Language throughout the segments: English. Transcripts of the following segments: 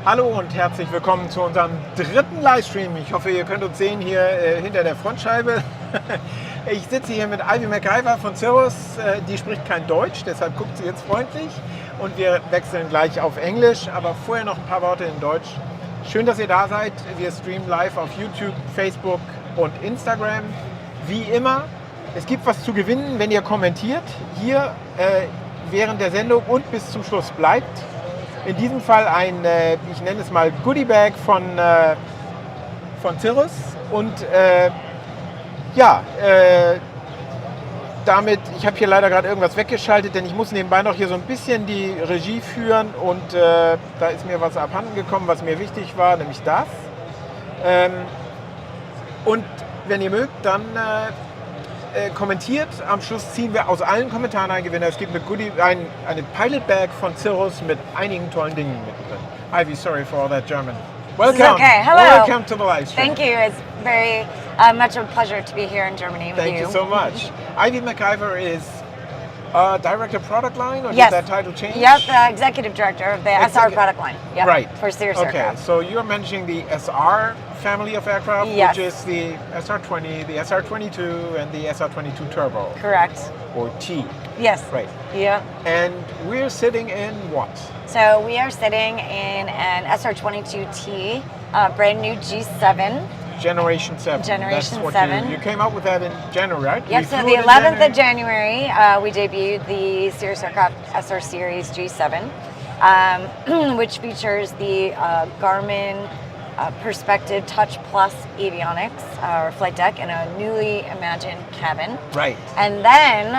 Hallo und herzlich willkommen zu unserem dritten Livestream. Ich hoffe, ihr könnt uns sehen hier hinter der Frontscheibe. Ich sitze hier mit Ivy MacGyver von Cirrus. Die spricht kein Deutsch, deshalb guckt sie jetzt freundlich. Und wir wechseln gleich auf Englisch, aber vorher noch ein paar Worte in Deutsch. Schön, dass ihr da seid. Wir streamen live auf YouTube, Facebook und Instagram. Wie immer, es gibt was zu gewinnen, wenn ihr kommentiert. Hier während der Sendung und bis zum Schluss bleibt. In diesem Fall ein, ich nenne es mal Goodie Bag von Cirrus. Und damit, ich habe hier leider gerade irgendwas weggeschaltet, denn ich muss nebenbei noch hier so ein bisschen die Regie führen und da ist mir was abhanden gekommen, was mir wichtig war, nämlich das. Und wenn ihr mögt, dann kommentiert. Am Schluss ziehen wir aus allen Kommentaren einen Gewinner. Es gibt eine Pilot Bag von Cirrus mit einigen tollen Dingen mit drin. Ivy, sorry for all that German. Welcome. Okay. Hello. Welcome to the live stream. Thank you. It's very much a pleasure to be here in Germany with you. Thank you so much. Ivy MacGyver is Director of Product Line, or Yes. did that title change? Yep, the Executive Director of the SR product line. Yep, Right. for Cirrus Okay, Aircraft. so you're managing the SR family of aircraft, Yes. which is the SR-20, the SR-22, and the SR-22 Turbo, Correct. or T. Yes. Right. Yeah. And we're sitting in what? So we are sitting in an SR-22T, brand new G7. Generation 7. Generation That's what 7. You came out with that in January, right? Yep, We so flew the it in 11th of January, we debuted the Cirrus Aircraft SR Series G7, which features the Garmin Perspective Touch Plus avionics, or flight deck, and a newly imagined cabin. Right. And then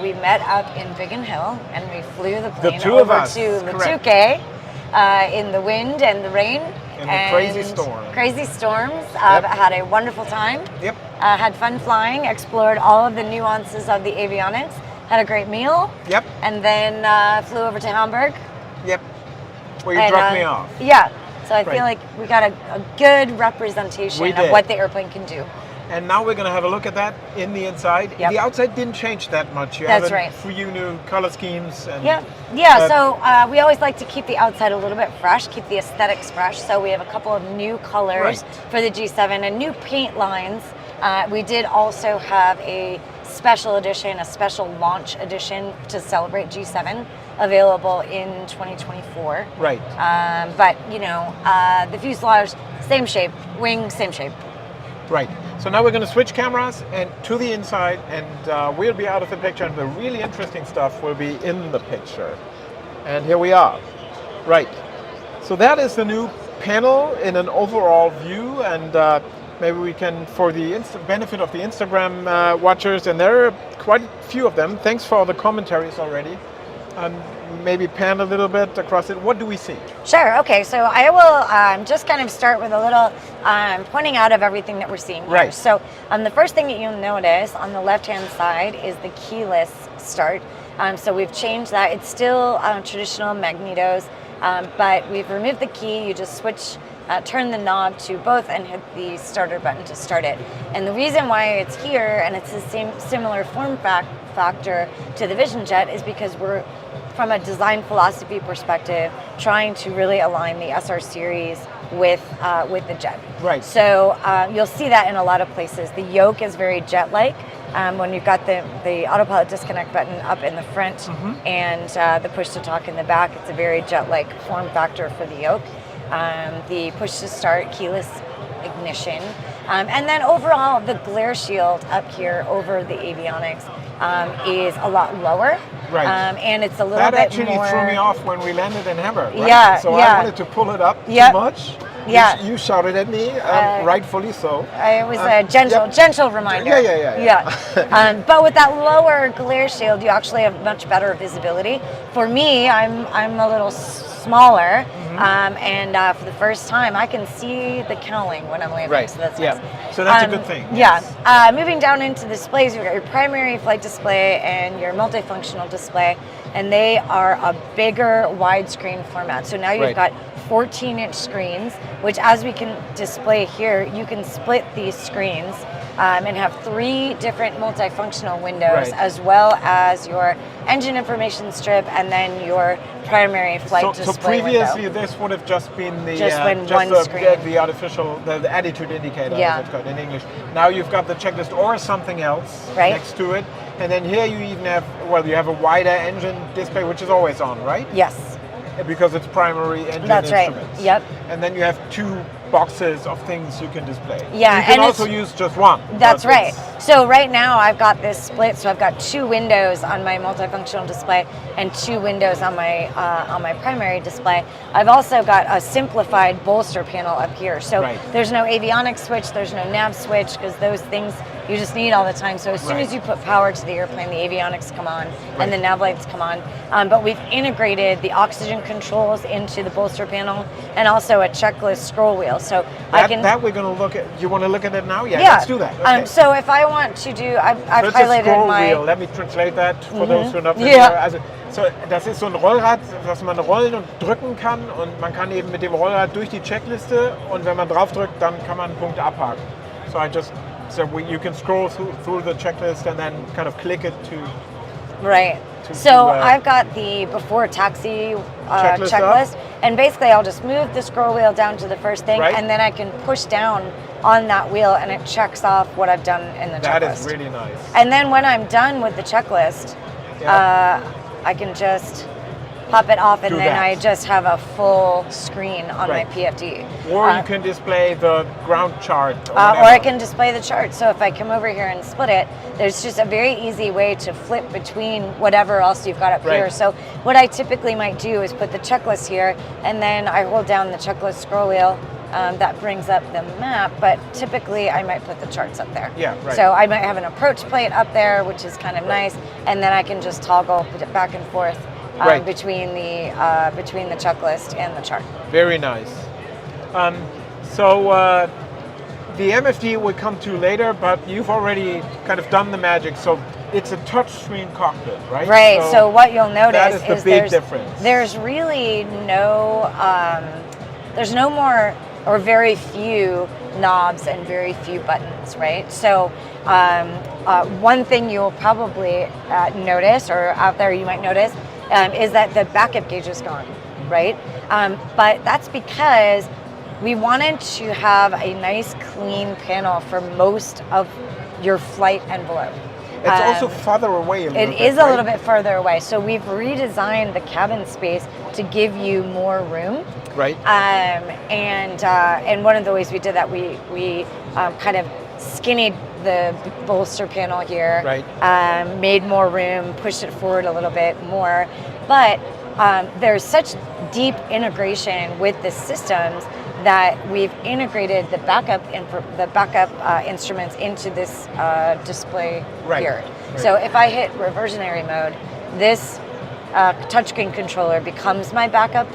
we met up in Biggin Hill, and we flew the plane two of over us, to correct. Lutuque in the wind and the rain. In the crazy storm. Crazy storms. Yep. Had a wonderful time. Yep. Had fun flying, explored all of the nuances of the avionics, had a great meal. Yep. And then flew over to Hamburg. Yep. Where you And, dropped me off. Yeah. So I Right. feel like we got a good representation We of did. what the airplane can do. And now we're going to have a look at that in the inside. Yep. The outside didn't change that much. You That's have a right. few new color schemes. And, Yeah. So we always like to keep the outside a little bit fresh, keep the aesthetics fresh. So we have a couple of new colors Right. for the G7 and new paint lines. We did also have a special edition, a special launch edition to celebrate G7, available in 2024. Right. But the fuselage, same shape, wing, same shape. Right. So now we're going to switch cameras and to the inside, and we'll be out of the picture, and the really interesting stuff will be in the picture. And here we are. Right. So that is the new panel in an overall view, and maybe we can, for the benefit of the Instagram watchers, and there are quite a few of them. Thanks for all the commentaries already. Maybe pan a little bit across it. What do we see? Sure. Okay. So I will just kind of start with a little pointing out of everything that we're seeing here. Right. So the first thing that you'll notice on the left-hand side is the keyless start. So we've changed that. It's still traditional magnetos, but we've removed the key. You just switch, turn the knob to both, and hit the starter button to start it. And the reason why it's here, and it's the same similar form factor to the Vision Jet, is because we're, from a design philosophy perspective, trying to really align the SR series with the jet. Right. So you'll see that in a lot of places. The yoke is very jet-like. When you've got the autopilot disconnect button up in the front and the push to talk in the back, it's a very jet-like form factor for the yoke. The push to start, keyless ignition, and then overall the glare shield up here over the avionics is a lot lower. Right. And it's a little That bit actually more. threw me off when we landed in Hamburg. Right? Yeah, So yeah. I wanted to pull it up Yep. too much. Yeah. You shouted at me, rightfully so. It was a gentle reminder. Yeah. But with that lower glare shield, you actually have much better visibility. For me, I'm a little smaller, and for the first time, I can see the cowling when I'm landing. Right. So that's yeah. nice. So that's a good thing. Yeah. Yes. Moving down into displays, you've got your primary flight display and your multifunctional display, and they are a bigger widescreen format. So now you've Right. got 14-inch screens, which, as we can display here, you can split these screens and have 3 different multifunctional windows, Right. as well as your engine information strip and then your primary flight So display previously window. this would have just been the Just when one the, screen. the artificial the attitude indicator, Yeah. as it's called in English. Now you've got the checklist or something else Right. next to it, and then here you even have you have a wider engine display, which is always on, right? Yes, Because it's primary engine That's right. instruments. Yep. And then you have 2 boxes of things you can display. Yeah, You can and also it's- use just one. that's but right. it's- So right now I've got this split. So I've got 2 windows on my multifunctional display and 2 windows on my primary display. I've also got a simplified bolster panel up here. So Right. there's no avionics switch, there's no nav switch, because those things you just need all the time. So as soon Right. as you put power to the airplane, the avionics come on Right. and the nav lights come on. But we've integrated the oxygen controls into the bolster panel and also a checklist scroll wheel. So I can. that we're going to look at. You want to look at it now? Yeah, Yeah. let's do that. Okay. So if I want to do, I've So it's a highlighted scroll my. wheel. Let me translate that for those who are not Ja. familiar. Also, so, das ist so ein Rollrad, das man rollen und drücken kann, und man kann eben mit dem Rollrad durch die Checkliste, und wenn man drauf drückt, dann kann man einen Punkt abhaken. You can scroll through the checklist and then kind of click it to. Right. to- So to, I've got the before taxi Checklist checklist, and basically I'll just move the scroll wheel down to the first thing, Right. and then I can push down on that wheel, and it checks off what I've done in the That checklist. is really nice. And then when I'm done with the checklist, Yeah. I can just pop it off, and Do then that. I just have a full screen on Right. my PFD. Or you can display the ground chart. Or Or whatever. I can display the chart. So if I come over here and split it, there's just a very easy way to flip between whatever else you've got up Right. here. So what I typically might do is put the checklist here, and then I hold down the checklist scroll wheel. That brings up the map, but typically I might put the charts up there. Yeah, right. So I might have an approach plate up there, which is kind of nice, and then I can just toggle it back and forth Right. between the checklist and the chart. Very nice. The MFD we'll come to later, but you've already kind of done the magic. So it's a touchscreen cockpit, right? Right. So what you'll notice is the big there's, difference. there's really there's no more or very few knobs and very few buttons, right? So one thing you'll probably notice, or out there you might notice, is that the backup gauge is gone, right? But that's because we wanted to have a nice clean panel for most of your flight envelope. It's also farther away a little bit. It is a right? little bit further away. So we've redesigned the cabin space to give you more room. Right. And one of the ways we did that, we kind of skinnied the bolster panel here. Right. Made more room, pushed it forward a little bit more. But there's such deep integration with the systems that we've integrated the backup instruments into this display Right. here. Right. So if I hit reversionary mode, this touchscreen controller becomes my backup.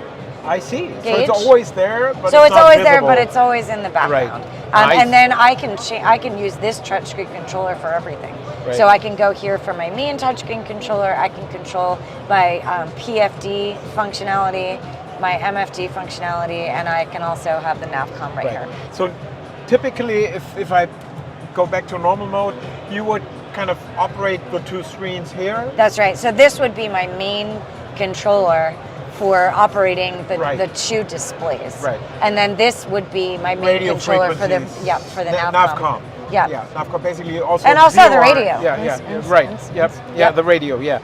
I see. So Gauge. it's always there, but So it's not always there, visible. but it's always in the background. Nice. And then I can use this touchscreen controller for everything. Right. So I can go here for my main touchscreen controller. I can control my PFD functionality, my MFD functionality, and I can also have the NavCom right here. So typically, if I go back to normal mode, you would kind of operate the 2 screens here. That's right. So this would be my main controller for operating Right. the 2 displays. Right. And then this would be my main Radio controller for the frequencies. for the NavCom. Yeah. Yeah, NavCom basically also. And also the VOR. radio. Yeah, Ins- right. ins- Yep. ins- Yeah, yep. the radio. Yeah.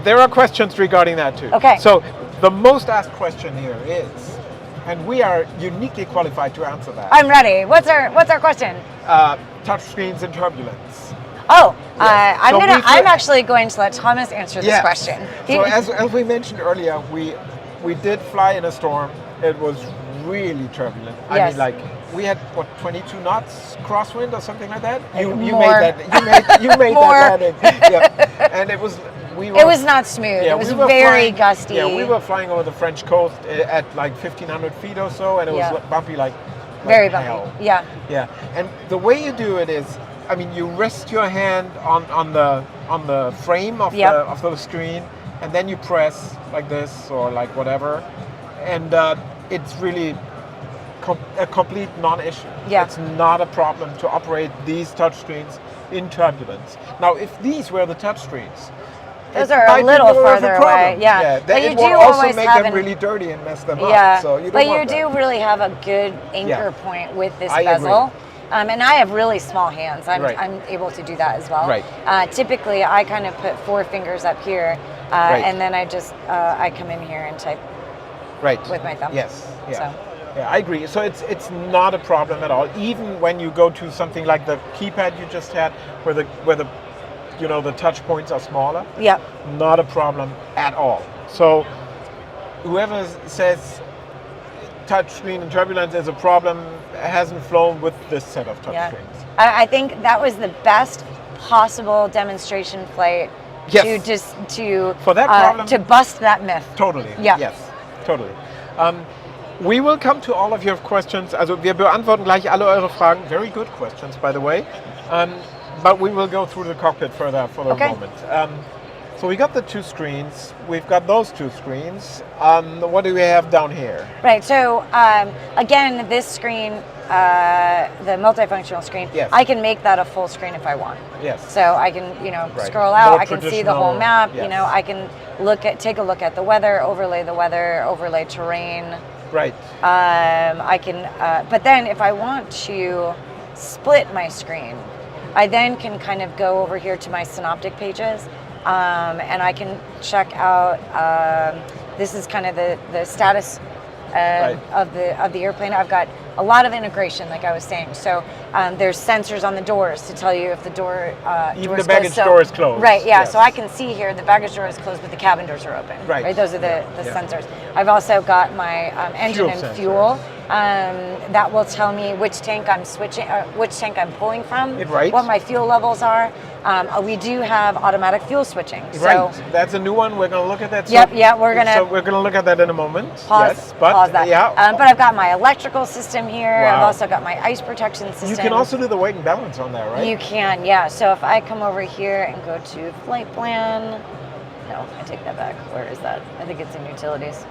There are questions regarding that too. Okay. So the most asked question here is, and we are uniquely qualified to answer that. I'm ready. What's our question? Touchscreens and turbulence. Oh, Yes. So I'm actually going to let Thomas answer this question. So as we mentioned earlier, we did fly in a storm. It was really turbulent. I Yes. mean, like we had 22 knots crosswind or something like that. You More. made that. You made More. that landing. Yeah. And it was. it was not smooth. Yeah, it was we were very flying, gusty. Yeah, we were flying over the French coast at like 1,500 feet or so, and it Yeah. was bumpy like very hell. bumpy. Yeah. Yeah, and the way you do it is, I mean, you rest your hand on the frame of Yep. of the screen, and then you press like this or like whatever, and it's really a complete non-issue. Yeah. It's not a problem to operate these touchscreens in turbulence. Now, if these were the touchscreens, those it are might a be little more of a farther problem. away. Yeah, That but you it do will also always make have them really dirty and mess them yeah, up. So you don't but you want do that. really have a good anchor Yeah. point with this I agree. bezel. And I have really small hands. Right. I'm able to do that as well. Right. Typically, I kind of put 4 fingers up here, Right. and then I just I come in here and type Right. with my thumb. Yes. Yeah. So. Yeah, I agree. So it's not a problem at all. Even when you go to something like the keypad you just had, where the the touch points are smaller. Yep. Not a problem at all. So whoever says touchscreen and turbulence is a problem hasn't flown with this set of touchscreens. I think that was the best possible demonstration flight Yes. for that problem. to bust that myth. Totally. Yeah. Yes. Totally. We will come to all of your questions. Also wir beantworten gleich alle eure Fragen. Very good questions, by the way. But we will go through the cockpit further for the moment. So we got the 2 screens. We've got those 2 screens. What do we have down here? Right. So again, this screen, the multifunctional screen, Yes. I can make that a full screen if I want. Yes. So I can, Right. scroll out. More I can see the whole traditional, map. yes. I can take a look at the weather, overlay terrain. Right. I can, but then if I want to split my screen, I then can kind of go over here to my synoptic pages, and I can check out. This is kind of the status Right. of the airplane. I've got a lot of integration, like I was saying. So there's sensors on the doors to tell you if the door Even door is the baggage closed. door is closed. Right. Yeah. Yes. So I can see here the baggage door is closed, but the cabin doors are open. Right. Those are the Yeah. sensors. I've also got my engine Fuel and fuel. sensors. That will tell me which tank I'm switching, which tank I'm pulling from, Right. what my fuel levels are. We do have automatic fuel switching. So Right. That's a new one. We're going to look at that. Yep, yeah, we're gonna- So we're going to look at that in a moment. pause, Yes, but pause that. yeah. But I've got my electrical system here. I've Wow. also got my ice protection system. You can also do the weight and balance on there, right? You can, yeah. So if I come over here and go to flight plan, no, I take that back. Where is that? I think it's in utilities.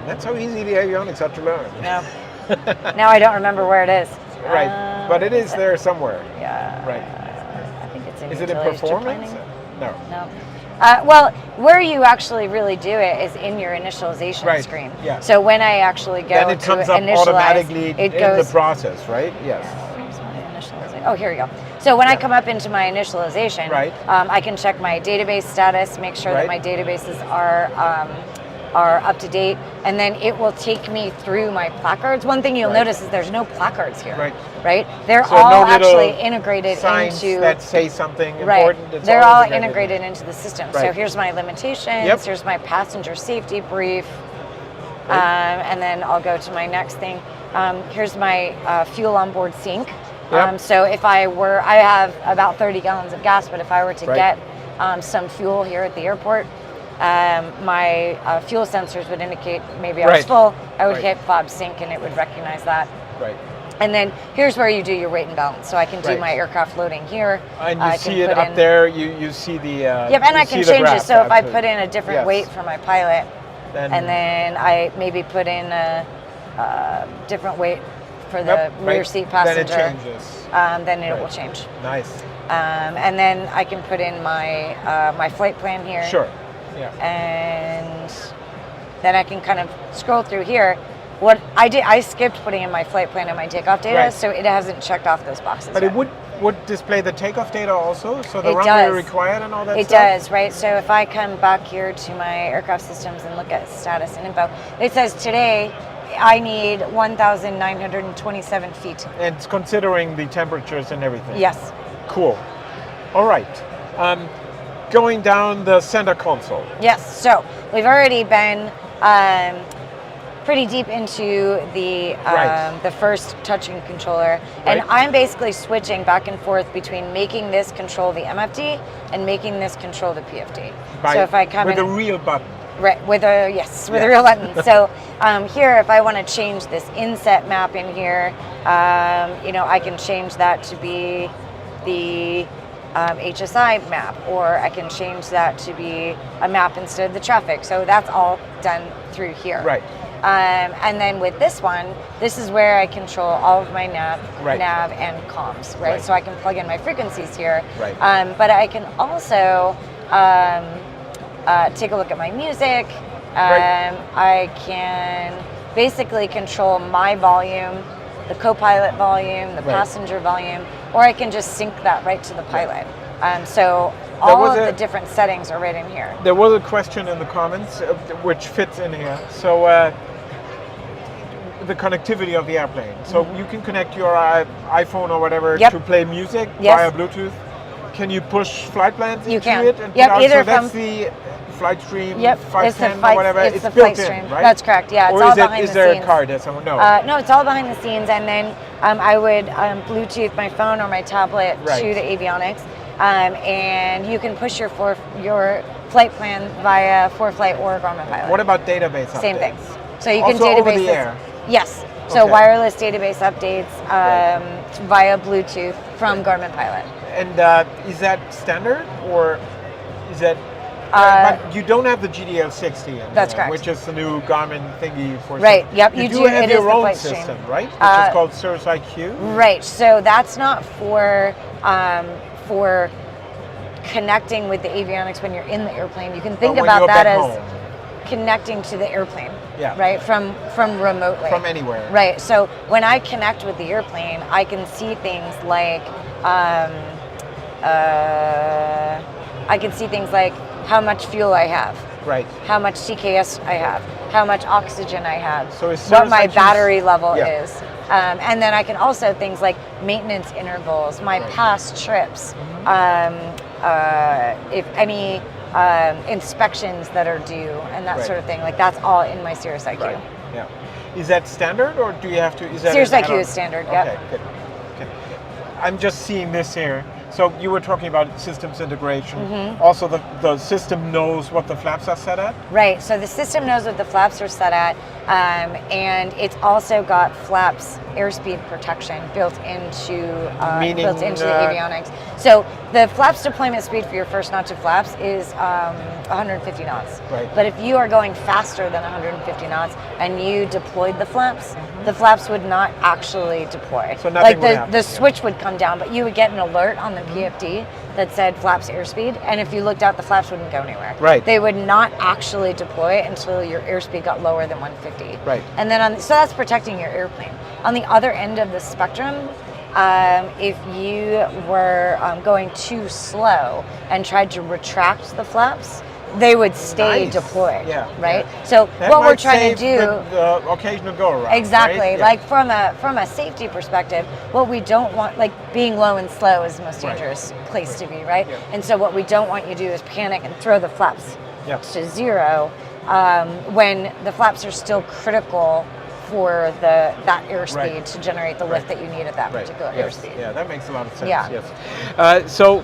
That's how easy the avionics are to learn. No. Now I don't remember where it is. Right. But it is there somewhere. Yeah. Right. I think it's in Is it in utilities, trip performance? planning. No. No. Well, where you actually really do it is in your initialization Right, screen. yeah. So when I actually go Then it to comes up initialize, automatically it in goes. the process, right? Yes. Where's my initialization? Oh, here we go. So when I come up into my initialization, Right. I can check my database status, make sure that Right. my databases are up to date, and then it will take me through my placards. One thing you'll Right. notice is there's no placards here. Right. Right? They're So all no little actually integrated signs into that say something Right. important. It's They're all integrated. integrated into the system. So Right. here's my limitations. Yep. Here's my passenger safety brief. Right. And then I'll go to my next thing. Here's my fuel on board sink. Yep. So if I have about 30 gallons of gas, but if I were to Right. get some fuel here at the airport, my fuel sensors would indicate maybe I was Right. full. I would Right. hit FOB sync and it would recognize that. Right. And then here's where you do your weight and balance. So I can do Right. my aircraft loading here. And I you can see it put up in- there. You see the. Yep, and you I see can the change it. graph, So if I absolutely. put in a different Yes. weight for my pilot, Then- and then I maybe put in a different weight for the Yep, rear right. seat passenger, Then it changes. then it Right. will change. Nice. And then I can put in my my flight plan here. Sure. Yeah. And then I can kind of scroll through here. What I did, I skipped putting in my flight plan and my takeoff data, Right. so it hasn't checked off those boxes. But yet. it would display the takeoff data also, so the It runway does. required and all that It stuff? does, right? So if I come back here to my aircraft systems and look at status and info, it says today I need 1,927 feet. And it's considering the temperatures and everything. Yes. Cool. All right. Going down the center console. Yes. So we've already been pretty deep into the Right. the first touching controller, and Right. I'm basically switching back and forth between making this control the MFD and making this control the PFD. So if I come with in a real button. right with a with a Yeah. real button. So here, if I want to change this inset map in here, I can change that to be the HSI map, or I can change that to be a map instead of the traffic. So that's all done through here. Right. And then with this one, this is where I control all of my nav and comms, right? So I can plug in my frequencies here. Right. But I can also take a look at my music. I can basically control my volume, the co-pilot volume, the passenger volume, or I can just sync that right to the pilot. So all of the different settings are right in here. There was a question in the comments which fits in here. So the connectivity of the airplane. So you can connect your iPhone or whatever to play music via Bluetooth. Can you push flight plans into it? And either so that's the flight stream, it's 510 the or whatever. It's the built flight stream. in, right? That's correct. Yeah, it's or all behind the scenes. Is there a card that someone knows? No, it's all behind the scenes, and then I would Bluetooth my phone or my tablet to the avionics, and you can push your flight plan via ForeFlight or Garmin Pilot. What about database updates? Same thing. So you can also database over the air? Yes. So wireless database updates via Bluetooth from Garmin Pilot. And is that standard, or is that? But you don't have the GDL60 in That's there, correct. which is the new Garmin thingy for. Right. Yep. You do have your own system, right? Which is called Cirrus IQ. Right. So that's not for connecting with the avionics when you're in the airplane. You can think about that as connecting to the airplane. Yeah. Right. From remotely. From anywhere. Right. So when I connect with the airplane, I can see things like how much fuel I have. Right. How much TKS I have. How much oxygen I have. So it's what my battery level is. And then I can also things like maintenance intervals, my past trips, if any inspections that are due, and that sort of thing. Like that's all in my Cirrus IQ. Right. Yeah. Is that standard, or do you have to? Is that Cirrus IQ is standard. Okay. Good. Okay. I'm just seeing this here. So you were talking about systems integration. Also, the system knows what the flaps are set at? Right, so the system knows what the flaps are set at, and it's also got flaps airspeed protection built into the avionics. So the flaps deployment speed for your first notch of flaps is 150 knots. Right. But if you are going faster than 150 knots and you deployed the flaps would not actually deploy. So nothing would happen. The switch would come down, but you would get an alert on the PFD that said flaps airspeed, and if you looked out, the flaps wouldn't go anywhere. Right. They would not actually deploy until your airspeed got lower than 150. Right. And then so that's protecting your airplane. On the other end of the spectrum, if you were going too slow and tried to retract the flaps, they would stay deployed. Yeah. Right. Yeah. So that what we're trying to do, the occasional go around. exactly, right? like from a safety perspective, what we don't want, like being low and slow is the most dangerous place to be, right? Yeah. And so what we don't want you to do is panic and throw the flaps to zero when the flaps are still critical for that airspeed to generate the lift that you need at that particular airspeed. Yeah, that makes a lot of sense. Yeah. Yes. So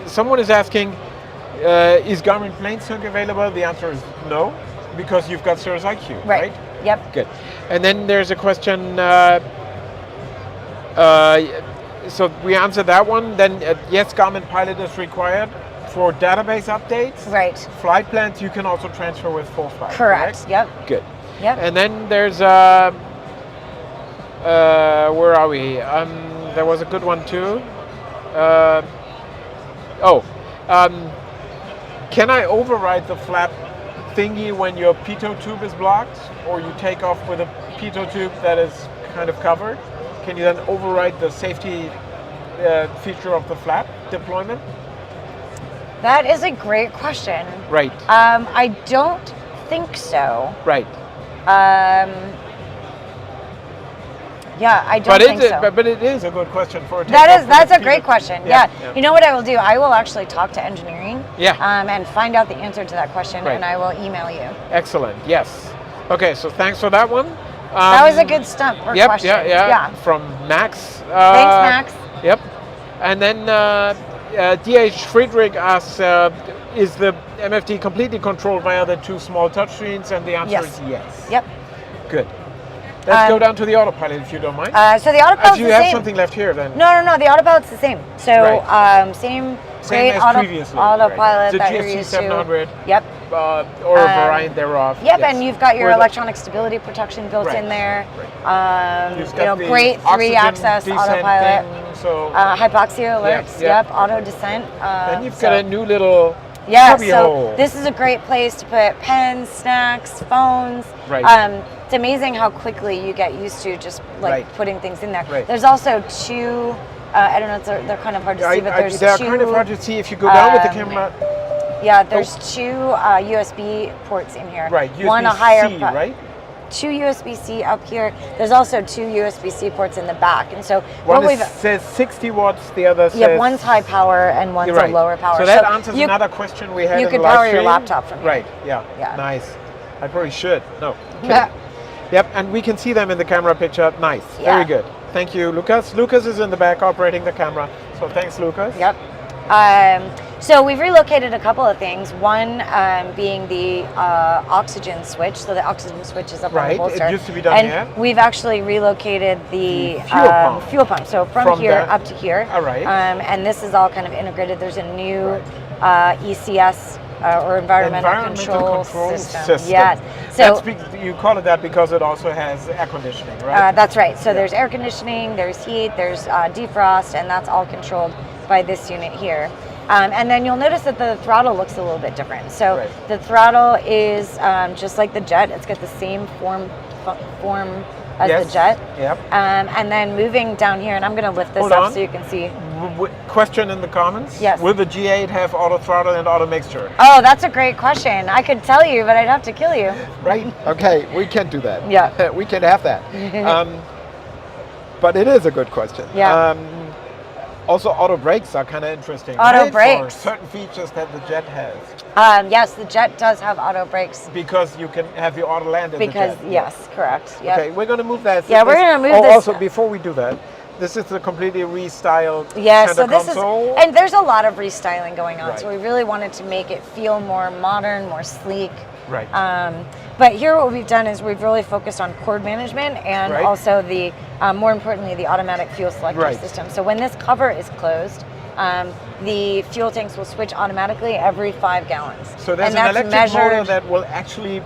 someone is asking, is Garmin PlaneSync available? The answer is no, because you've got Cirrus IQ, right? Yep. Good. And then there's a question. So we answered that one. Then yes, Garmin Pilot is required for database updates. Right. Flight plans you can also transfer with ForeFlight. Correct. Yep. Good. Yep. And then there's where are we? There was a good one too. Can I override the flap thingy when your pitot tube is blocked, or you take off with a pitot tube that is kind of covered? Can you then override the safety feature of the flap deployment? That is a great question. Right. I don't think so. Right. Yeah, I don't think so. But it is a good question for a that's a great question. Yeah. You know what I will do? I will actually talk to engineering. And find out the answer to that question, and I will email you. Excellent. Yes. Okay. So thanks for that one. That was a good stump or question. Yeah. From Max. Thanks, Max. Yep. And then DH Friedrich asks, is the MFD completely controlled via the two small touchscreens? And the answer is yes. Yep. Good. Let's go down to the autopilot if you don't mind. So the autopilot's If you the have same. something left here, then. No, the autopilot's the same. So Right. same Same great as previously. autopilot Right. The that you're GFC used 700. to. Yep. Or a variant thereof. Yep, yes. and you've got your Or the- electronic stability protection built Right, in there. You've You got know, the great oxygen 3-access descent autopilot. thing, so Hypoxia alerts. yeah. Yep. Auto descent. and you've got a new little Yeah, cubby so hole. this is a great place to put pens, snacks, phones. Right. It's amazing how quickly you get used to just like Right. putting things in there. Right. There's also two. I don't know. They're kind of hard to see, but there's they are two. kind of hard to see if you go down with the um, camera. Yeah, there's two USB ports in here. Right, One a higher. USB-C, right? Two USB-C up here. There's also two USB-C ports in the back, and so One what we've says 60 watts, the other says. yeah, one's high power and one's You're right. a lower power. So that answers another question we had you in could the live power your stream. laptop from here. Right, yeah. Yeah. Nice. I probably should. No. kidding. Yeah. Yep, and we can see them in the camera picture. Nice. Yeah. Very good. Thank you, Lucas. Lucas is in the back operating the camera. So thanks, Lucas. Yep. So we've relocated a couple of things. One being the oxygen switch. So the oxygen switch is up on the Right, bolster. it used to be down and here. we've actually relocated the fuel pump. So from here there. up to here. All right. And this is all kind of integrated. There's a new ECS or environmental control system. Yes. So you call it that because it also has air conditioning, right? that's right. So there's air conditioning, there's heat, there's defrost, and that's all controlled by this unit here. And then you'll notice that the throttle looks a little bit different. So Right. the throttle is just like the jet. It's got the same form as Yes. the jet. Yep. And then moving down here, and I'm going to lift this Hold up on. so you can see. Question in the comments. Yes. Will the G8 have auto throttle and auto mixture? Oh, that's a great question. I could tell you, but I'd have to kill you. Right. Okay, we can't do that. Yeah. we can have that. But it is a good question. Yeah. Also, auto brakes are kind of interesting. Auto right? brakes. For certain features that the jet has. Yes, the jet does have auto brakes. Because you can have the auto land in Because the jet. yes, correct. Yep. Okay, we're going to move that. Yeah, we're gonna move this- Also, before we do that, this is a completely restyled Yeah, center so this console. is, and there's a lot of restyling going on. Right. So we really wanted to make it feel more modern, more sleek. Right. But here what we've done is we've really focused on cord management and Right. also the, more importantly, the automatic fuel selector Right. system. So when this cover is closed, the fuel tanks will switch automatically every 5 gallons. So there's and an that's electric motor measured- that will actually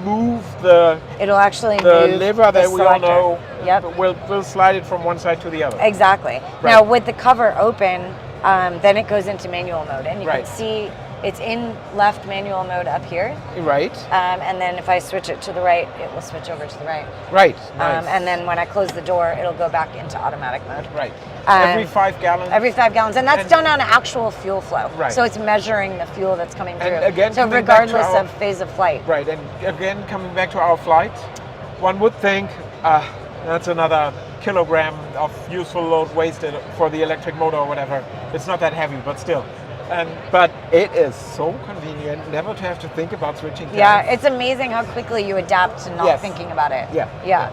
move the It'll actually the move lever the that we all selector. know. Yep. We'll slide it from one side to the other. Exactly. Right. Now with the cover open, then it goes into manual mode, and you Right. can see it's in left manual mode up here. Right. And then if I switch it to the right, it will switch over to the right. Right. Nice. And then when I close the door, it'll go back into automatic mode. right. Every um, 5 gallons. Every 5 gallons, and that's And- done on actual fuel flow. Right. So it's measuring the fuel that's coming through. And again, so coming back to regardless our- of phase of flight. Right. And again, coming back to our flight, one would think that's another kilogram of useful load wasted for the electric motor or whatever. It's not that heavy, but still. But it is so convenient never to have to think about switching. Yeah, tanks. it's amazing how quickly you adapt to not Yes. thinking about it. Yeah. Yeah.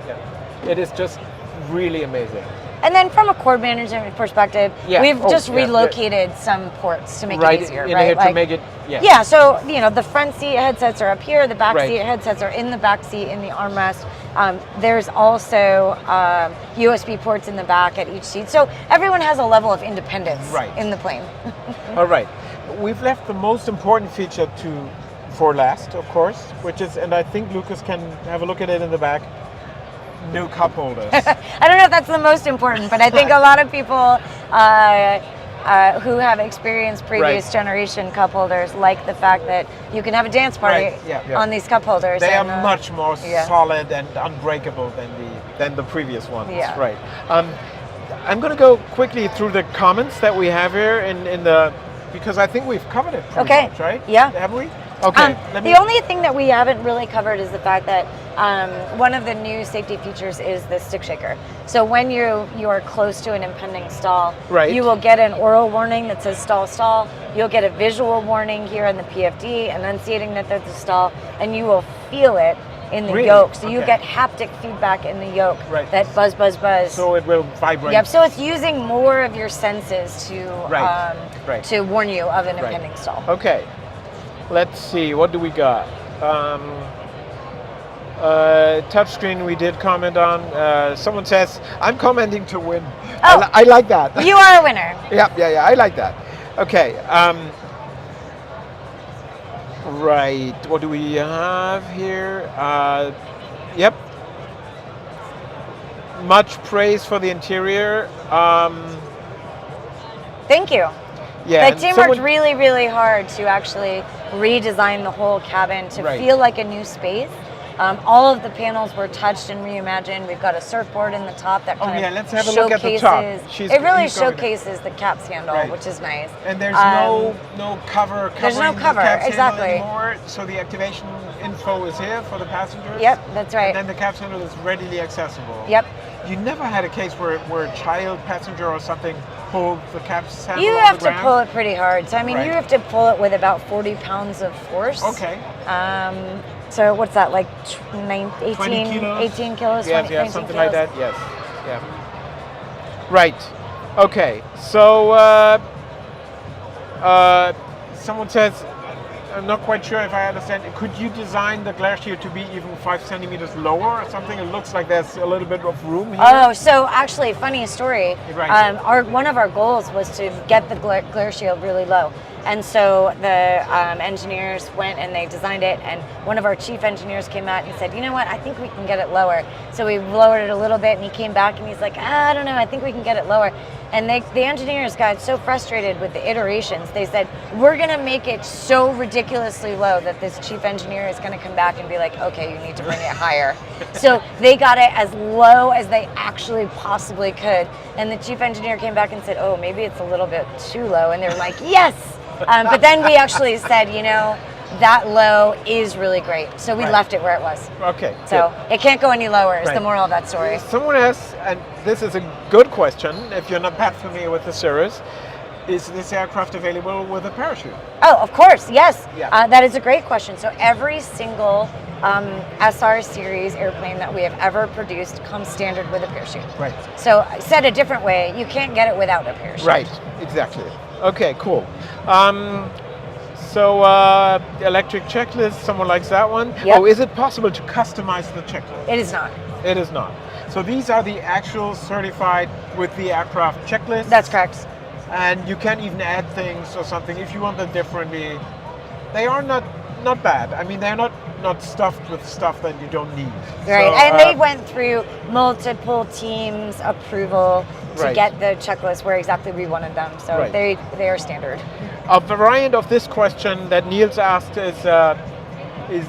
It is just really amazing. And then from a cord management perspective, Yeah. we've Oh, just yeah, yeah. relocated some ports to make Right it easier, in right? here to make it. Yeah. Yeah, so the front seat headsets are up here, the back Right. seat headsets are in the back seat in the armrest. There's also USB ports in the back at each seat. So everyone has a level of independence Right. in the plane. All right. We've left the most important feature for last, of course, which is, and I think Lucas can have a look at it in the back, new cup holders. I don't know if that's the most important, but I think a lot of people who have experienced previous Right. generation cup holders like the fact that you can have a dance party Right, yeah. on these cup holders. They and, are much more yeah. solid and unbreakable than the previous ones. Yeah. Right. I'm going to go quickly through the comments that we have here in the, because I think we've covered it pretty Okay. much, right? Yeah. Have we? Okay. The only thing that we haven't really covered is the fact that one of the new safety features is the stick shaker. So when you are close to an impending stall, Right. you will get an oral warning that says stall, stall. You'll get a visual warning here in the PFD, enunciating that there's a stall, and you will feel it in the Really? yoke. So you Okay. get haptic feedback in the yoke, Right. that buzz, buzz, buzz. So it will vibrate. Yep. So it's using more of your senses to Right. Right. to warn you of an Right. impending stall. Okay. Let's see. What do we got? Touchscreen we did comment on. Someone says, I'm commenting to win. Oh. I like that. You are a winner. Yeah, I like that. Okay. Right, what do we have here? Yep. Much praise for the interior. Thank you. Yeah, The team worked really, really hard to actually redesign the whole cabin to feel like a new space. All of the panels were touched and reimagined. We've got a surfboard in the top that kind of let's have a look at the top. It really showcases the cap's handle, which is nice. And there's no cover covering there's no cover, the cap's handle exactly. anymore, so the activation info is here for the passengers. Yep, that's right. And then the cap's handle is readily accessible. Yep. You never had a case where a child passenger or something pulled the cap's handle You on have the ground? to pull it pretty hard. So I mean, you have to pull it with about 40 pounds of force. Okay. So what's that, like 18 kilos? 18 kilos? Yes, 20, something 19 like kilos? that, yes. Yeah. Right. Okay, so someone says, I'm not quite sure if I understand, could you design the glacier to be even 5 centimeters lower or something? It looks like there's a little bit of room here. Oh, so actually, funny story. Right. One of our goals was to get the glacier really low. And so the engineers went and they designed it, and one of our chief engineers came out and said, you know what, I think we can get it lower. So we lowered it a little bit, and he came back and he's like, I don't know, I think we can get it lower. And the engineers got so frustrated with the iterations, they said, we're gonna make it so ridiculously low that this chief engineer is gonna come back and be like, okay, you need to bring it higher. So they got it as low as they actually possibly could. And the chief engineer came back and said, oh, maybe it's a little bit too low. And they were like, yes! But then we actually said, you know, that low is really great. So we left it where it was. Okay. So it can't go any lower is the moral of that story. Someone asks, and this is a good question, if you're not that familiar with the Cirrus, is this aircraft available with a parachute? Oh, of course, yes. Yeah. That is a great question. So every single SR series airplane that we have ever produced comes standard with a parachute. Right. So said a different way, you can't get it without a parachute. Right, exactly. Okay, cool. So electric checklist, someone likes that one. Yep. Oh, is it possible to customize the checklist? It is not. It is not. So these are the actual certified with the aircraft checklist. That's correct. And you can even add things or something if you want them differently. They are not bad. I mean, they're not stuffed with stuff that you don't need. Right, So, and they went through multiple teams' approval to get the checklist where exactly we wanted them. So they are standard. A variant of this question that Niels asked is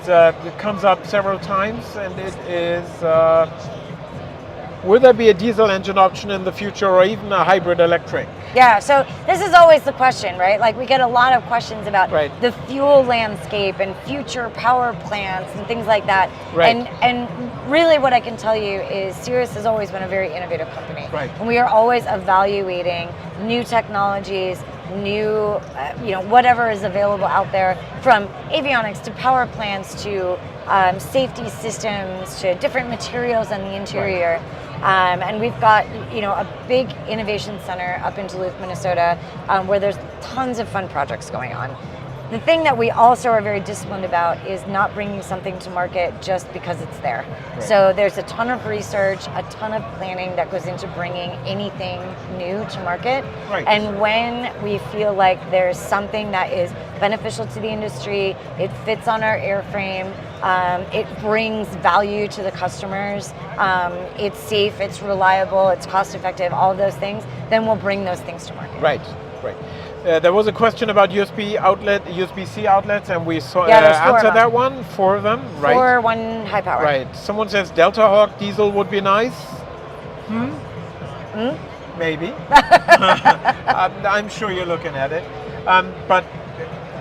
it comes up several times, and it is, will there be a diesel engine option in the future or even a hybrid electric? Yeah, so this is always the question, right? Like we get a lot of questions about the fuel landscape and future power plants and things like that. Right. And really what I can tell you is Cirrus has always been a very innovative company. Right. And we are always evaluating new technologies, new, whatever is available out there, from avionics to power plants to safety systems to different materials on the interior. And we've got, a big innovation center up in Duluth, Minnesota, where there's tons of fun projects going on. The thing that we also are very disciplined about is not bringing something to market just because it's there. Right. So there's a ton of research, a ton of planning that goes into bringing anything new to market. Right. And when we feel like there's something that is beneficial to the industry, it fits on our airframe, it brings value to the customers, it's safe, it's reliable, it's cost effective, all of those things, then we'll bring those things to market. Right. There was a question about USB-C outlets, and we saw answered that one. 4 of them, right? 4, 1 high power. Right. Someone says Delta Hawk diesel would be nice. Maybe. I'm sure you're looking at it. But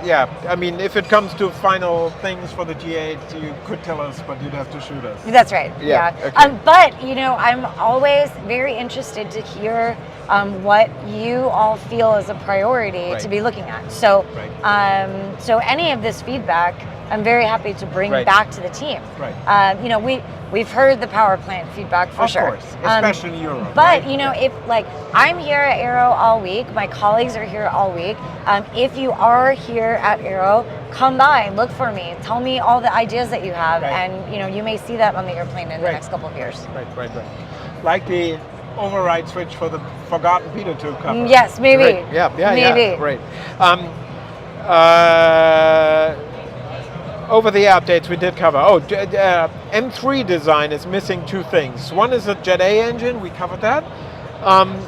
yeah, I mean, if it comes to final things for the G8, you could tell us, but you'd have to shoot us. That's right. Yeah. Okay. But I'm always very interested to hear what you all feel is a priority to be looking at. So, so any of this feedback, I'm very happy to bring Right. back to the team. Right. You know, we've heard the power plant feedback for sure. Of course, especially in Europe. But right? you know, if like I'm here at AERO all week, my colleagues are here all week. If you are here at AERO, come by, look for me, tell me all the ideas that you have, Right. and you know, you may see that on the airplane in the Right. next couple of years. Right. Like the override switch for the forgotten pitot tube cover. Yes, maybe. Great. Yeah, maybe. Great. Over the updates we did cover. M3 design is missing two things. One is a Jet A engine, we covered that.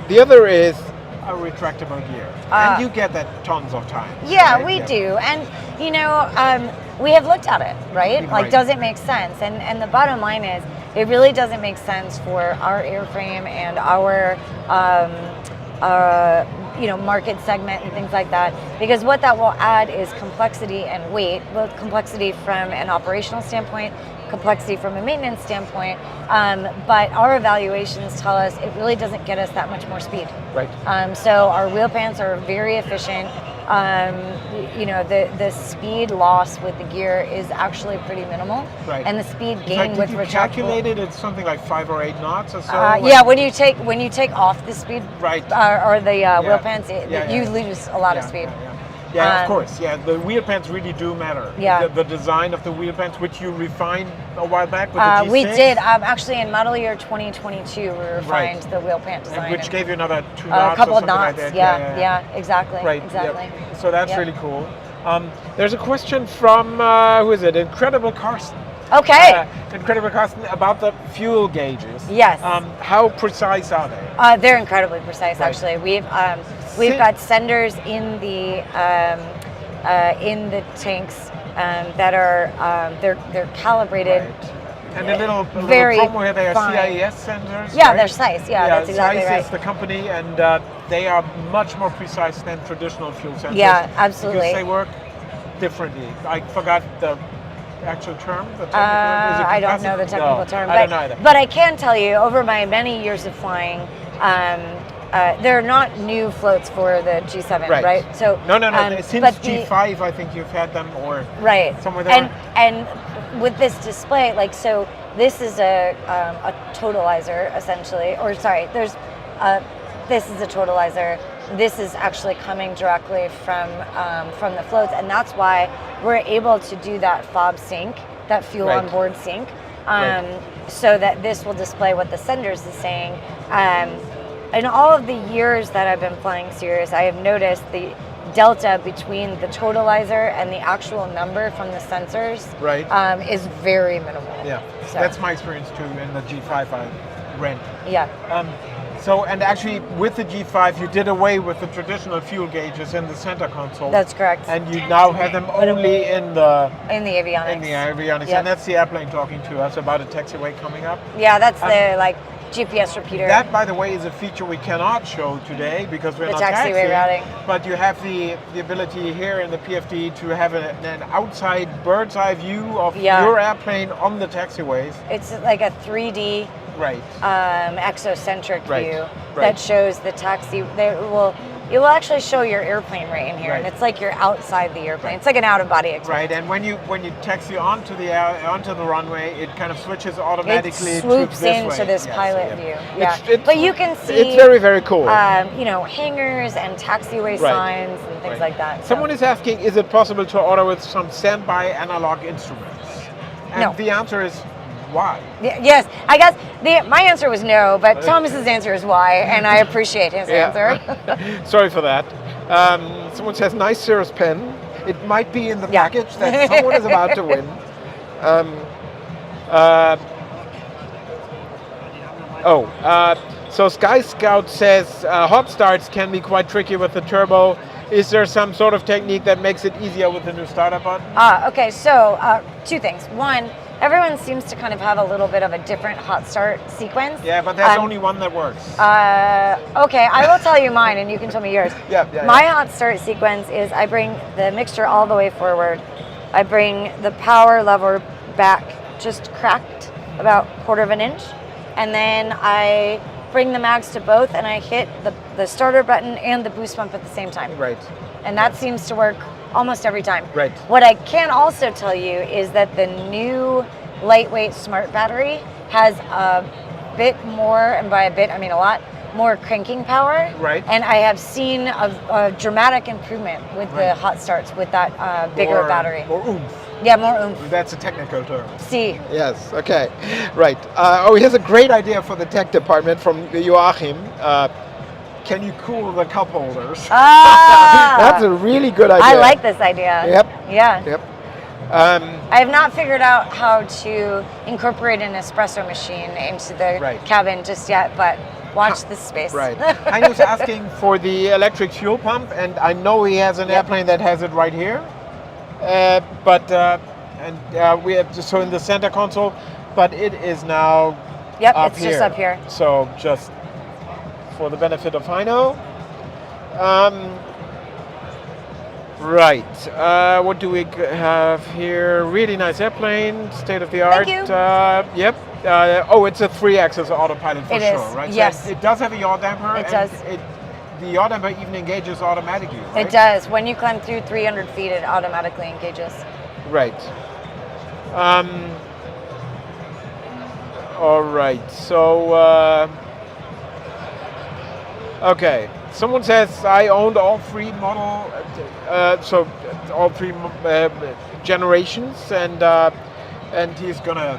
The other is a retractable gear. And you get that tons of times. Yeah, right? we do. And, you know, we have looked at it, right? Like, Right. does it make sense? And the bottom line is, it really doesn't make sense for our airframe and our, you know, market segment and things like that, because what that will add is complexity and weight, both complexity from an operational standpoint, complexity from a maintenance standpoint, but our evaluations tell us it really doesn't get us that much more speed. Right. So our wheel pants are very efficient. You know, the speed loss with the gear is actually pretty minimal, Right. and the speed It's gain like, with did you retractable. calculate it? It's something like 5 or 8 knots or so? Yeah, when you take off the speed, Right. Or the Yeah. wheel pants, Yeah, you yeah. lose a lot of speed. Yeah, of course. Yeah, the wheel pants really do matter. Yeah. The design of the wheel pants, which you refined a while back with the G6. We did actually in model year 2022. We refined the wheel pant design, And which gave you another 2 a knots couple or of something knots. like that. Yeah, exactly. Right. Exactly. Yep. So that's Yep. really cool. There's a question from who is it? Incredible Carsten. Okay. Incredible Carsten about the fuel gauges. Yes. How precise are they? They're incredibly precise. Right. Actually, we've got senders in the tanks that are they're calibrated. Right. And a little very promo here, they are fine. CIS sensors. Yeah, right? they're SAIS. Yeah, that's exactly SAIS right. is the company, and they are much more precise than traditional fuel sensors. Yeah, absolutely. Because they work differently. I forgot the actual term. The technical, is it I don't know the capacitor? technical No, term, I don't know either. but I can tell you, over my many years of flying, they're not new floats for the G7, right? So No. Since but G5, I think you've had them, or right somewhere there. And with this display, like, so this is a totalizer essentially, or sorry, this is a totalizer. This is actually coming directly from the floats, and that's why we're able to do that FOB sync, that fuel Right. on board sync, Right. so that this will display what the senders is saying. In all of the years that I've been flying Cirrus, I have noticed the delta between the totalizer and the actual number from the sensors Right. is very minimal. Yeah, So, that's my experience too in the G5 I rent. yeah. And actually with the G5 you did away with the traditional fuel gauges in the center console. That's correct. And you now have them only in the avionics. avionics. Yep. And that's the airplane talking to us about a taxiway coming up. Yeah, that's the like GPS repeater. That, by the way, is a feature we cannot show today because we're The not taxiway taxiing. routing. But you have the ability here in the PFD to have an outside bird's eye view of your airplane on the taxiways. It's like a 3D Right. exocentric Right. view Right. that shows the taxi. It will actually show your airplane right in here, and Right. it's like you're outside the airplane. It's like an out-of-body experience. Right, and when you taxi onto the runway, it kind of switches automatically. It swoops to this into way. this Yes, pilot yeah. view. Yeah, It's but you can see it's very, very cool. you know, hangars and taxiway Right. signs and things Right. like that. So. Someone is asking, is it possible to order with some standby analog instruments? And No. the answer is why? Yes, I guess my answer was no, but Thomas's answer is why, and I appreciate his answer. Sorry for that. Someone says, nice Cirrus pen. It might be in the Yeah. package that someone is about to win. So Sky Scout says hot starts can be quite tricky with the turbo. Is there some sort of technique that makes it easier with the new startup button? Okay, so two things. One, everyone seems to kind of have a little bit of a different hot start sequence. Yeah, but there's only one that works. Okay, I will tell you mine and you can tell me yours. Yeah. My hot start sequence is I bring the mixture all the way forward. I bring the power lever back just cracked about 1/4 of an inch. And then I bring the mags to both and I hit the starter button and the boost pump at the same time. Right. And that seems to work almost every time. Right. What I can also tell you is that the new lightweight smart battery has a bit more, and by a bit I mean a lot, more cranking power. Right. And I have seen a dramatic improvement with the hot starts with that bigger battery. More oomph. Yeah, more oomph. That's a technical term. See. Yes, okay. Right. Here's a great idea for the tech department from Joachim. Can you cool the cup holders? Ah! That's a really good idea. I like this idea. Yep. Yeah. Yep. I have not figured out how to incorporate an espresso machine into the cabin just yet, but watch this space. Right. Heinu's asking for the electric fuel pump, and I know he has an airplane that has it right here. We have so in the center console, but it is now up it's here. just up here. So just for the benefit of Heino. Right. What do we have here? Really nice airplane, state of the art. Thank you. Yep. It's a 3-axis autopilot for sure, right? Yes. So it does have a yaw damper. It does. The yaw damper even engages automatically, right? It does. When you climb through 300 feet, it automatically engages. Right. All right. So, okay. Someone says I owned all three model, all three generations, and he's gonna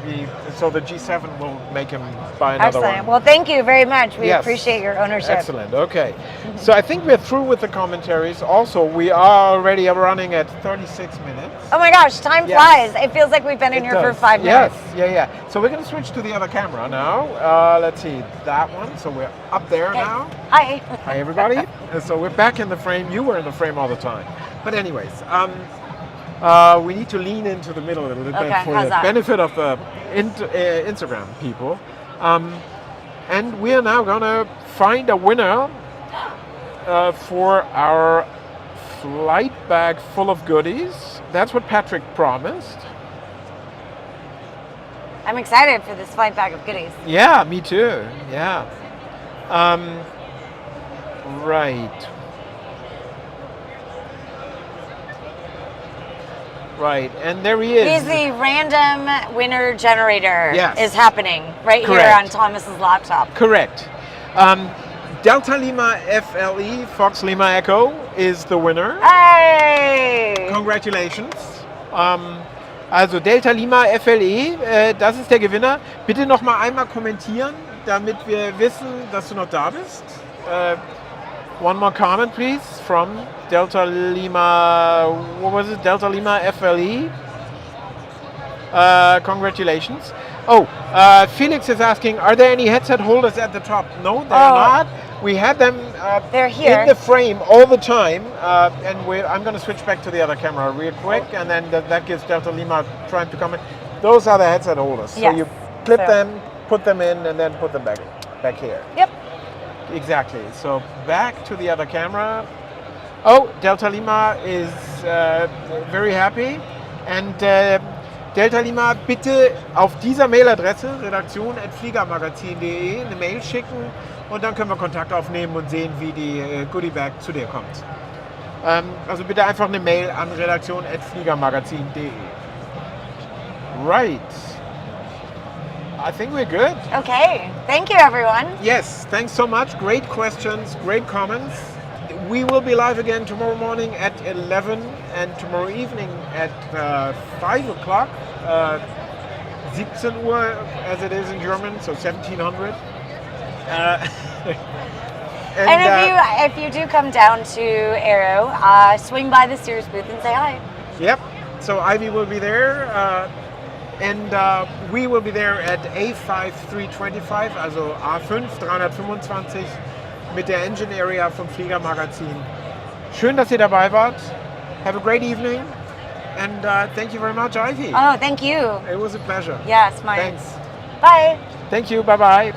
be, so the G7 will make him buy another Excellent. one. Well, thank you very much. We Yes. appreciate your ownership. Excellent. Okay. So I think we're through with the commentaries. Also, we are already running at 36 minutes. Oh my gosh, time flies. It feels like we've been in here for 5 minutes. Yes. Yeah. So we're going to switch to the other camera now. Let's see, that one. So we're up there now. Hi. Hi, everybody. So we're back in the frame. You were in the frame all the time. But anyways, we need to lean into the middle a little bit for the benefit of the Instagram people. And we are now going to find a winner for our flight bag full of goodies. That's what Patrick promised. I'm excited for this flight bag of goodies. Yeah, me too. Yeah. Right. Right, and there he is. He's the random winner generator. Yes. Is happening right Correct. here on Thomas's laptop. Correct. Delta Lima FLE, Fox Lima Echo, is the winner. Hey! Congratulations. Also Delta Lima FLE, das ist der Gewinner. Bitte noch mal einmal kommentieren, damit wir wissen, dass du noch da bist. One more comment, please, from Delta Lima. What was it? Delta Lima FLE. Congratulations. Felix is asking, are there any headset holders at the top? No, they're not. We had them they're here in the frame all the time, and I'm going to switch back to the other camera real quick, and then that gives Delta Lima time to comment. Those are the headset holders. So you clip them, put them in, and then put them back here. Yep. Exactly. So back to the other camera. Oh, Delta Lima is very happy, and Delta Lima, bitte auf dieser Mailadresse redaktion@fliegermagazin.de eine Mail schicken und dann können wir Kontakt aufnehmen und sehen, wie die Goodie Bag zu dir kommt. Also bitte einfach eine Mail an redaktion@fliegermagazin.de. Right. I think we're good. Okay. Thank you, everyone. Yes, thanks so much. Great questions, great comments. We will be live again tomorrow morning at 11 and tomorrow evening at 5 o'clock, 17 Uhr as it is in German, so 1700. And if you do come down to AERO, swing by the Cirrus booth and say hi. Yep, so Ivy will be there. And we will be there at A5 325, also A5 325 mit der Engine Area vom Fliegermagazin. Schön, dass ihr dabei wart. Have a great evening. And thank you very much, Ivy. Oh, thank you. It was a pleasure. Yes, mine. Thanks. Bye. Thank you. Bye-bye.